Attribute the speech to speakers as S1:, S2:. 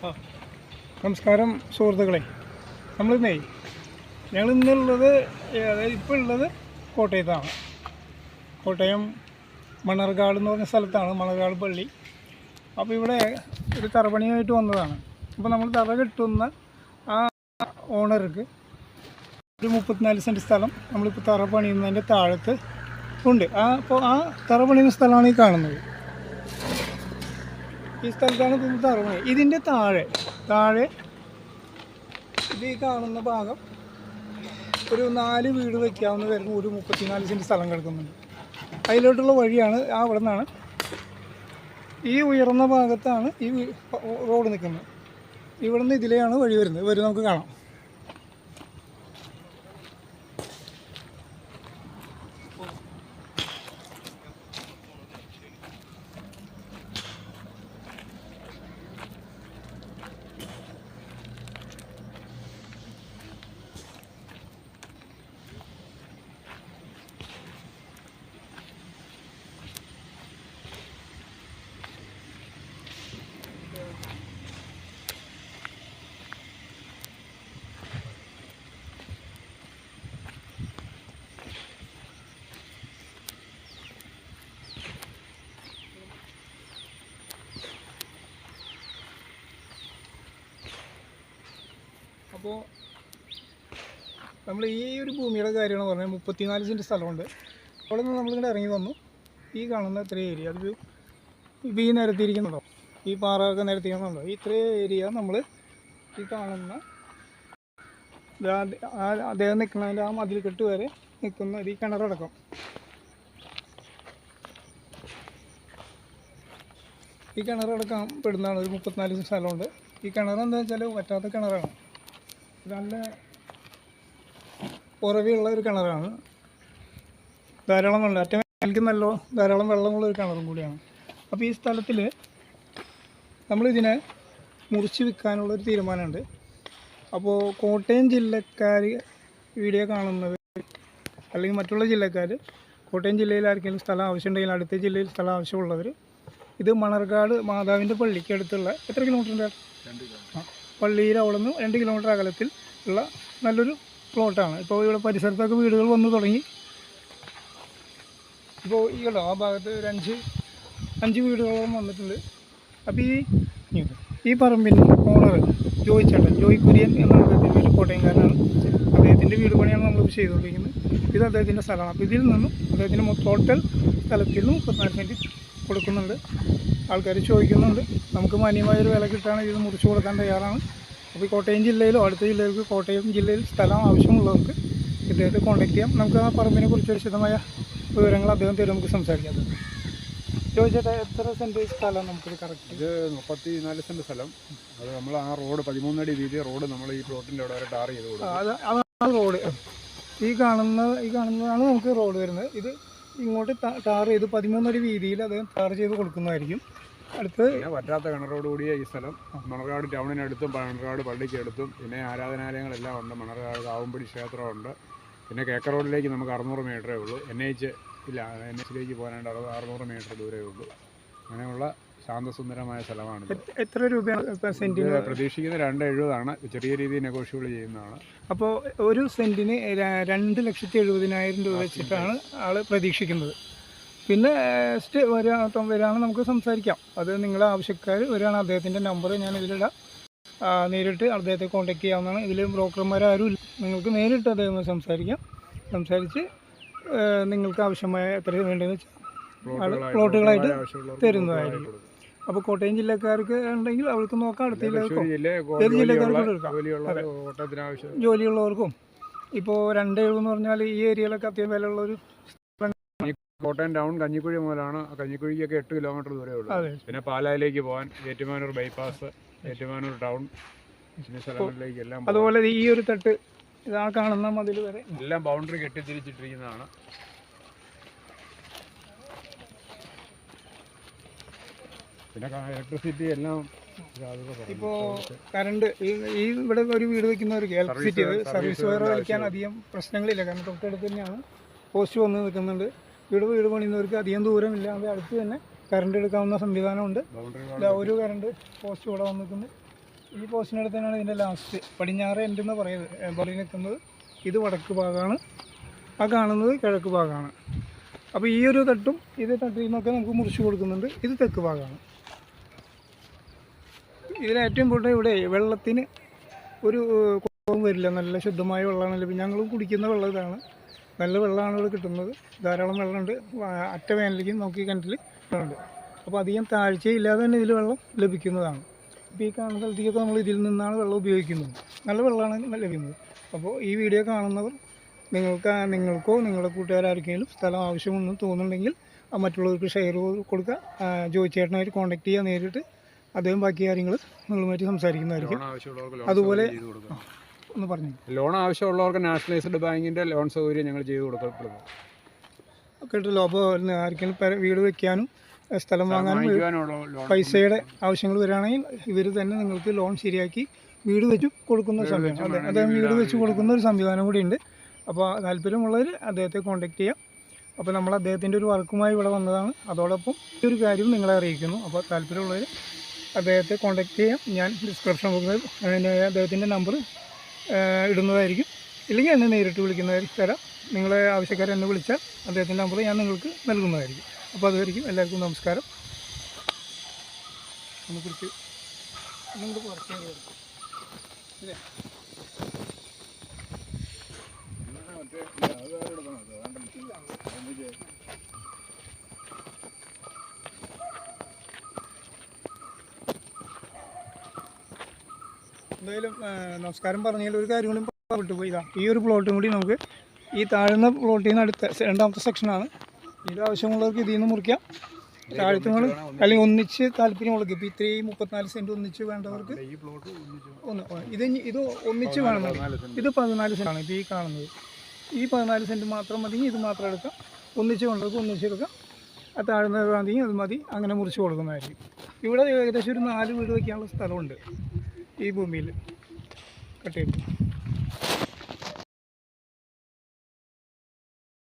S1: നമസ്കാരം സുഹൃത്തുക്കളെ. നമ്മളിന്നേ ഞങ്ങളിന്നുള്ളത് അതായത് ഇപ്പോൾ ഉള്ളത് കോട്ടയത്താണ്. കോട്ടയം മണർകാട് എന്ന് പറഞ്ഞ സ്ഥലത്താണ്, മണർകാട് പള്ളി. അപ്പോൾ ഇവിടെ ഒരു തറപണിയായിട്ട് വന്നതാണ്. അപ്പോൾ നമ്മൾ തറ കെട്ടുന്ന ആ ഓണർക്ക് ഒരു 34 സെൻറ്റ് സ്ഥലം നമ്മളിപ്പോൾ തറ പണിയുന്നതിൻ്റെ താഴത്ത് ഉണ്ട്. അപ്പോൾ ആ തറ പണിയുന്ന സ്ഥലമാണ് ഈ കാണുന്നത്. ഈ സ്ഥലത്താണ് ഇപ്പോൾ തറ പണി. ഇതിൻ്റെ താഴെ ഇത് ഈ കാണുന്ന ഭാഗം ഒരു 4 വീട് വയ്ക്കാവുന്ന വരുന്ന ഒരു 34 സെൻറ്റ് സ്ഥലം കിടക്കുന്നുണ്ട്. അതിലോട്ടുള്ള വഴിയാണ് അവിടെ നിന്നാണ്. ഈ ഉയർന്ന ഭാഗത്താണ് ഈ റോഡ് നിൽക്കുന്നത്. ഇവിടെ നിന്ന് ഇതിലെയാണ് വഴി വരുന്നത്. നമുക്ക് കാണാം. അപ്പോൾ നമ്മൾ ഈ ഒരു ഭൂമിയുടെ കാര്യമാണ് പറഞ്ഞത്. 34 സെൻറ്റ് സ്ഥലമുണ്ട്. അവിടെ നിന്ന് നമ്മളിങ്ങനെ ഇറങ്ങി വന്നു. ഈ കാണുന്ന ഇത്രയും ഏരിയ, അത് ഈ നിരത്തിയിരിക്കുന്നുണ്ടോ, ഈ പാറയൊക്കെ നിരത്തിയിരിക്കുന്നുണ്ടോ, ഈ ഇത്രയും ഏരിയ നമ്മൾ ഈ കാണുന്ന അദ്ദേഹം നിൽക്കുന്നതിൻ്റെ ആ മതിൽക്കെട്ട് വരെ നിൽക്കുന്ന ഈ കിണറടക്കം, ഈ കിണറടക്കം പെടുന്നതാണ്. ഒരു 34 സെൻറ്റ് സ്ഥലമുണ്ട്. ഈ കിണറെന്താ വെച്ചാൽ വറ്റാത്ത കിണറാണ്. നല്ല ഉറവിയുള്ള ഒരു കിണറാണ്. ധാരാളം വെള്ളം, എനിക്ക് ധാരാളം വെള്ളമുള്ള ഒരു കിണറും കൂടിയാണ്. അപ്പോൾ ഈ സ്ഥലത്തിൽ നമ്മളിതിനെ മുറിച്ച് വിൽക്കാനുള്ളൊരു തീരുമാനമുണ്ട്. അപ്പോൾ കോട്ടയം ജില്ലക്കാർ വീഡിയോ കാണുന്നവർ അല്ലെങ്കിൽ മറ്റുള്ള ജില്ലക്കാർ, കോട്ടയം ജില്ലയിൽ ആർക്കെങ്കിലും സ്ഥലം ആവശ്യമുണ്ടെങ്കിൽ, അടുത്ത ജില്ലയിൽ സ്ഥലം ആവശ്യമുള്ളവർ, ഇത് മണർകാട് മാതാവിൻ്റെ പള്ളിക്ക് അടുത്തുള്ള എത്ര കിലോമീറ്ററിൻ്റെ പള്ളിയിൽ അവിടെ നിന്ന് 2 കിലോമീറ്റർ അകലത്തിൽ ഉള്ള നല്ലൊരു പ്ലോട്ടാണ്. ഇപ്പോൾ ഇവിടെ പരിസരത്തൊക്കെ വീടുകൾ വന്നു തുടങ്ങി. ഇപ്പോൾ ഈ കേട്ടോ ആ ഭാഗത്ത് ഒരു 5 വീടുകളോളം വന്നിട്ടുണ്ട്. അപ്പോൾ ഈ പറമ്പിൻ്റെ ഓണർ ജോയ് കുര്യൻ എന്ന അദ്ദേഹത്തിൻ്റെ ഒരു കോട്ടയംകാരനാണ്. അദ്ദേഹത്തിൻ്റെ വീട് പണിയാണ് നമ്മളിപ്പോൾ ചെയ്തുകൊണ്ടിരിക്കുന്നത്. ഇത് അദ്ദേഹത്തിൻ്റെ സ്ഥലമാണ്. അപ്പോൾ ഇതിൽ നിന്നും അദ്ദേഹത്തിൻ്റെ ടോട്ടൽ സ്ഥലത്തിൽ നിന്നും 34 സെൻറ്റ് കൊടുക്കുന്നുണ്ട്. ആൾക്കാർ ചോദിക്കുന്നുണ്ട്. നമുക്ക് മാന്യമായൊരു വില കിട്ടുകയാണെങ്കിൽ ഇത് മുറിച്ച് കൊടുക്കാൻ തയ്യാറാണ്. അപ്പോൾ കോട്ടയം ജില്ലയിലോ അടുത്ത ജില്ലയിലേക്ക്, കോട്ടയം ജില്ലയിൽ സ്ഥലം ആവശ്യമുള്ളവർക്ക് ഇദ്ദേഹത്തെ കോൺടാക്ട് ചെയ്യാം. നമുക്ക് ആ പറമ്പിനെ കുറിച്ച് വിശദമായ വിവരങ്ങൾ അദ്ദേഹം തരും. നമുക്ക് സംസാരിക്കാം. ചോദിച്ചാൽ എത്ര സെൻറ്റ് സ്ഥലം നമുക്കിത് കറക്റ്റ്?
S2: ഇത് 34 സെൻറ്റ് സ്ഥലം. അത് നമ്മൾ ആ റോഡ് 13 അടി വീതി റോഡ് നമ്മൾ ഈ പ്ലോട്ടിൻ്റെ അവിടെ വരെ ടാർ ചെയ്ത് കൊടുക്കും.
S1: അതാണ് റോഡ്. ഈ കാണുന്നതാണ് നമുക്ക് റോഡ് വരുന്നത്. ഇത് ഇങ്ങോട്ട് ടാർ ചെയ്ത് 13 അടി വീതിയിൽ അദ്ദേഹം ടാർ ചെയ്ത് കൊടുക്കുന്നതായിരിക്കും. അടുത്ത്
S2: വറ്റാത്ത കിണറോടുകൂടിയ ഈ സ്ഥലം മണർകാട് ടൗണിനടുത്തും മണർകാട് പള്ളിക്കടുത്തും പിന്നെ ആരാധനാലയങ്ങളെല്ലാം ഉണ്ട്. മണർകാട് കാവുംപടി ക്ഷേത്രമുണ്ട്. പിന്നെ കേക്ക റോഡിലേക്ക് നമുക്ക് 600 മീറ്ററേ ഉള്ളൂ. NH-ലേക്ക് പോകാനായിട്ട് 600 മീറ്റർ ദൂരമേ ഉള്ളൂ. അങ്ങനെയുള്ള ശാന്തസുന്ദരമായ സ്ഥലമാണ്.
S1: എത്ര രൂപയാണ് സെൻറ്റിന്
S2: പ്രതീക്ഷിക്കുന്നത്? 270 ചെറിയ രീതിയിൽ നെഗോഷ്യബിൾ ചെയ്യുന്നതാണ്.
S1: അപ്പോൾ ഒരു സെൻറ്റിന് 2,70,000 രൂപ വെച്ചിട്ടാണ് ആൾ പ്രതീക്ഷിക്കുന്നത്. പിന്നെ വരാണ് നമുക്ക് സംസാരിക്കാം. അത് നിങ്ങളുടെ ആവശ്യക്കാർ വരികയാണ്. അദ്ദേഹത്തിൻ്റെ നമ്പർ ഞാൻ ഇതിലിടാം. നേരിട്ട് അദ്ദേഹത്തെ കോൺടാക്ട് ചെയ്യാവുന്നതാണ്. ഇതിൽ ബ്രോക്കർമാരാരും ഇല്ല. നിങ്ങൾക്ക് നേരിട്ട് അദ്ദേഹം സംസാരിച്ച് നിങ്ങൾക്ക് ആവശ്യമായ എത്ര വേണ്ടതെന്ന് വെച്ചാൽ പ്ലോട്ടുകളായിട്ട് തരുന്നതായിരിക്കും. അപ്പോൾ കോട്ടയം ജില്ലക്കാർക്ക് ഉണ്ടെങ്കിൽ അവർക്ക് നോക്കാം. അടുത്ത ജില്ലക്കാർക്കും ഏത് ജില്ലക്കാർക്കും എടുക്കാം. ജോലിയുള്ളവർക്കും ഇപ്പോൾ 270 എന്ന് പറഞ്ഞാൽ ഈ ഏരിയയിലൊക്കെ അത്യാവശ്യം വിലയുള്ളൊരു
S2: കോട്ടയം ടൗൺ കഞ്ഞിക്കുഴി മുതലാണ്. കഞ്ഞിക്കുഴിക്കൊക്കെ 8 കിലോമീറ്റർ ദൂരമേ ഉള്ളൂ. പിന്നെ പാലായിലേക്ക് പോകാൻ ഏറ്റുമാനൂർ ബൈപ്പാസ്, ഏറ്റുമാനൂർ ടൗൺ സ്ഥലങ്ങളിലേക്ക് എല്ലാം.
S1: അതുപോലെ ഈ ഒരു തട്ട് ഇതാ കാണുന്ന മതിൽ വരെ
S2: എല്ലാം ബൗണ്ടറി കെട്ടിത്തിരിച്ചിട്ടിരിക്കുന്നതാണ്. പിന്നെ ഇലക്ട്രിസിറ്റി എല്ലാം.
S1: ഇപ്പോൾ കറണ്ട് ഈ ഇവിടെ ഒരു വീട് വയ്ക്കുന്നവർക്ക് ഇലക്ട്രിസിറ്റി സർവീസ് വയർ വലിക്കാൻ അധികം പ്രശ്നങ്ങളില്ല. കാരണം തൊട്ടടുത്ത് തന്നെയാണ് പോസ്റ്റ് വന്ന് നിൽക്കുന്നുണ്ട്. വീട് പണിയുന്നവർക്ക് അധികം ദൂരമില്ലാതെ അടുത്ത് തന്നെ കറണ്ട് എടുക്കാവുന്ന സംവിധാനമുണ്ട്. ഒരു കറണ്ട് പോസ്റ്റ് ഇവിടെ വന്നിട്ടുണ്ട്. ഈ പോസ്റ്റിനടുത്ത് തന്നെയാണ് ഇതിൻ്റെ ലാസ്റ്റ് പടിഞ്ഞാറ് എൻഡ് എന്ന് പറയും നിൽക്കുന്നത്. ഇത് വടക്ക് ഭാഗമാണ്, ആ കാണുന്നത് കിഴക്ക് ഭാഗമാണ്. അപ്പോൾ ഈ ഒരു തട്ടും ഇത് തട്ടിൽ നിന്നൊക്കെ നമുക്ക് മുറിച്ച് കൊടുക്കുന്നുണ്ട്. ഇത് തെക്ക് ഭാഗമാണ്. ഇതിലേറ്റവും ഇമ്പോർട്ടൻ്റ് ഇവിടെ വെള്ളത്തിന് ഒരു കുറവും വരില്ല. നല്ല ശുദ്ധമായ വെള്ളമാണ് ലഭിക്കും. ഞങ്ങളും കുടിക്കുന്ന വെള്ളം ഇതാണ്. നല്ല വെള്ളമാണ് ഇവിടെ കിട്ടുന്നത്. ധാരാളം വെള്ളമുണ്ട്. അറ്റ വേനലിലേക്ക് നോക്കി കിണറ്റിൽ വെള്ളമുണ്ട്. അപ്പോൾ അധികം താഴ്ചയില്ലാതെ തന്നെ ഇതിൽ വെള്ളം ലഭിക്കുന്നതാണ്. ഇപ്പോൾ ഈ കാണുന്ന സ്ഥലത്തേക്കൊക്കെ നമ്മൾ ഇതിൽ നിന്നാണ് വെള്ളം ഉപയോഗിക്കുന്നത്. നല്ല വെള്ളമാണ് ലഭിക്കുന്നത്. അപ്പോൾ ഈ വീഡിയോ കാണുന്നവർ നിങ്ങൾക്കോ നിങ്ങളുടെ കൂട്ടുകാർക്കെങ്കിലും സ്ഥലം ആവശ്യമെന്ന് തോന്നുന്നുണ്ടെങ്കിൽ മറ്റുള്ളവർക്ക് ഷെയർ കൊടുക്കുക. ജോയി ചേട്ടനായിട്ട് കോൺടാക്ട് ചെയ്യുക നേരിട്ട്. അദ്ദേഹം ബാക്കി കാര്യങ്ങൾ നിങ്ങളുമായിട്ട് സംസാരിക്കുന്നതായിരിക്കും. അതുപോലെ ഒന്ന് പറഞ്ഞു.
S2: ലോൺ ആവശ്യമുള്ളവർക്ക് നാഷണലൈസ്ഡ് ബാങ്കിൻ്റെ ലോൺ സൗകര്യം ഞങ്ങൾ ചെയ്ത് കൊടുക്കപ്പെടുന്നു.
S1: കേട്ടല്ലോ. അപ്പോൾ ആർക്കെങ്കിലും വീട് വയ്ക്കാനും സ്ഥലം വാങ്ങാനും പൈസയുടെ ആവശ്യങ്ങൾ വരികയാണെങ്കിൽ ഇവർ തന്നെ നിങ്ങൾക്ക് ലോൺ ശരിയാക്കി വീട് വെച്ച് കൊടുക്കുന്ന സംവിധാനം. അദ്ദേഹം വീട് വെച്ച് കൊടുക്കുന്ന ഒരു സംവിധാനം കൂടിയുണ്ട്. അപ്പോൾ താല്പര്യമുള്ളവർ അദ്ദേഹത്തെ കോൺടാക്ട് ചെയ്യാം. അപ്പോൾ നമ്മൾ അദ്ദേഹത്തിൻ്റെ ഒരു വർക്കുമായി ഇവിടെ വന്നതാണ്. അതോടൊപ്പം ഈ ഒരു കാര്യം നിങ്ങളെ അറിയിക്കുന്നു. അപ്പോൾ താല്പര്യമുള്ളവർ അദ്ദേഹത്തെ കോൺടാക്ട് ചെയ്യാം. ഞാൻ ഡിസ്ക്രിപ്ഷൻ കൊടുക്കുന്നത് അദ്ദേഹത്തിൻ്റെ നമ്പർ ഇടുന്നതായിരിക്കും. ഇല്ലെങ്കിൽ എന്നെ നേരിട്ട് വിളിക്കുന്നതായിരിക്കും തരാം. നിങ്ങളെ ആവശ്യക്കാരെ എന്നെ വിളിച്ചാൽ അദ്ദേഹത്തിൻ്റെ നമ്പർ ഞാൻ നിങ്ങൾക്ക് നൽകുന്നതായിരിക്കും. അപ്പോൾ അതുവരെയും എല്ലാവർക്കും നമസ്കാരം. അതിനെക്കുറിച്ച് നിങ്ങൾ കുറച്ച് ഇല്ലേ എന്തായാലും നമസ്കാരം പറഞ്ഞാൽ ഒരു കാര്യം കൂടി വിട്ടുപോയി. ഈ ഒരു പ്ലോട്ടും കൂടി നമുക്ക് ഈ താഴ്ന്ന പ്ലോട്ടിൽ നിന്ന് അടുത്ത രണ്ടാമത്തെ സെക്ഷനാണ്. ഇത് ആവശ്യമുള്ളവർക്ക് ഇതിൽ നിന്ന് മുറിക്കാം. താഴ്ത്തുകൾ അല്ലെങ്കിൽ ഒന്നിച്ച് താല്പര്യമുള്ളവർക്ക് ഇപ്പോൾ ഇത്രയും 34 സെൻറ്റ് ഒന്നിച്ച് വേണ്ടവർക്ക് ഇത് ഒന്നിച്ച് വേണമെന്നുണ്ട്. ഇത് 14 സെൻറ്റാണ് ഇപ്പോൾ ഈ കാണുന്നത്. ഈ 14 സെൻറ്റ് മാത്രം മതി. ഇത് മാത്രം എടുക്കാം. ഒന്നിച്ച് വേണ്ടവർക്ക് ഒന്നിച്ചെടുക്കാം. ആ താഴ്ന്ന മതി, അത് മതി. അങ്ങനെ മുറിച്ച് കൊടുക്കുന്നതായിരിക്കും. ഇവിടെ ഏകദേശം ഒരു 4 വീട് വയ്ക്കാനുള്ള സ്ഥലമുണ്ട് ഈ ഭൂമിയിൽ കട്ട് ചെയ്ത്.